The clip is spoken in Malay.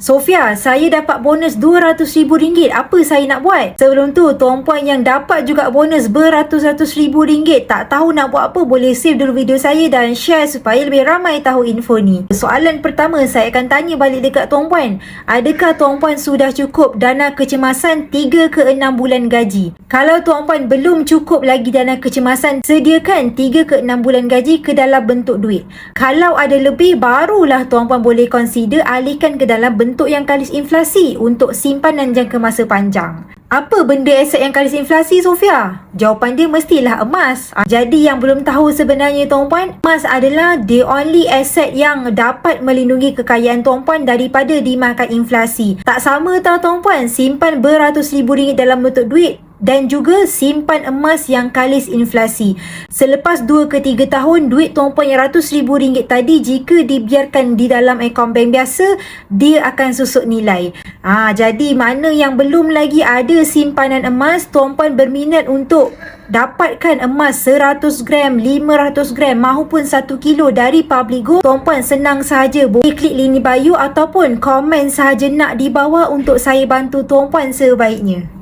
Sofia, saya dapat bonus RM200,000. Apa saya nak buat? Sebelum tu, tuan puan yang dapat juga bonus beratus-ratus ribu ringgit, tak tahu nak buat apa, boleh save dulu video saya dan share supaya lebih ramai tahu info ni. Soalan pertama, saya akan tanya balik dekat tuan puan. Adakah tuan puan sudah cukup dana kecemasan 3 ke 6 bulan gaji? Kalau tuan puan belum cukup lagi dana kecemasan, sediakan 3 ke 6 bulan gaji ke dalam bentuk duit. Kalau ada lebih, barulah tuan puan boleh consider alihkan ke dalam bentuk yang kalis inflasi untuk simpanan jangka masa panjang. Apa benda aset yang kalis inflasi, Sofia? Jawapan dia mestilah emas. Jadi yang belum tahu sebenarnya tuan puan, emas adalah the only asset yang dapat melindungi kekayaan tuan puan daripada dimakan inflasi. Tak sama tau tuan puan, simpan beratus ribu ringgit dalam bentuk duit dan juga simpan emas yang kalis inflasi. Selepas 2 ke 3 tahun, duit tuan puan yang RM100,000 tadi jika dibiarkan di dalam akaun bank biasa, dia akan susut nilai. Jadi mana yang belum lagi ada simpanan emas, tuan puan berminat untuk dapatkan emas 100 gram, 500 gram mahupun 1 kilo dari Public Gold, tuan puan senang sahaja boleh klik link di bio ataupun komen sahaja nak di bawah untuk saya bantu tuan puan sebaiknya.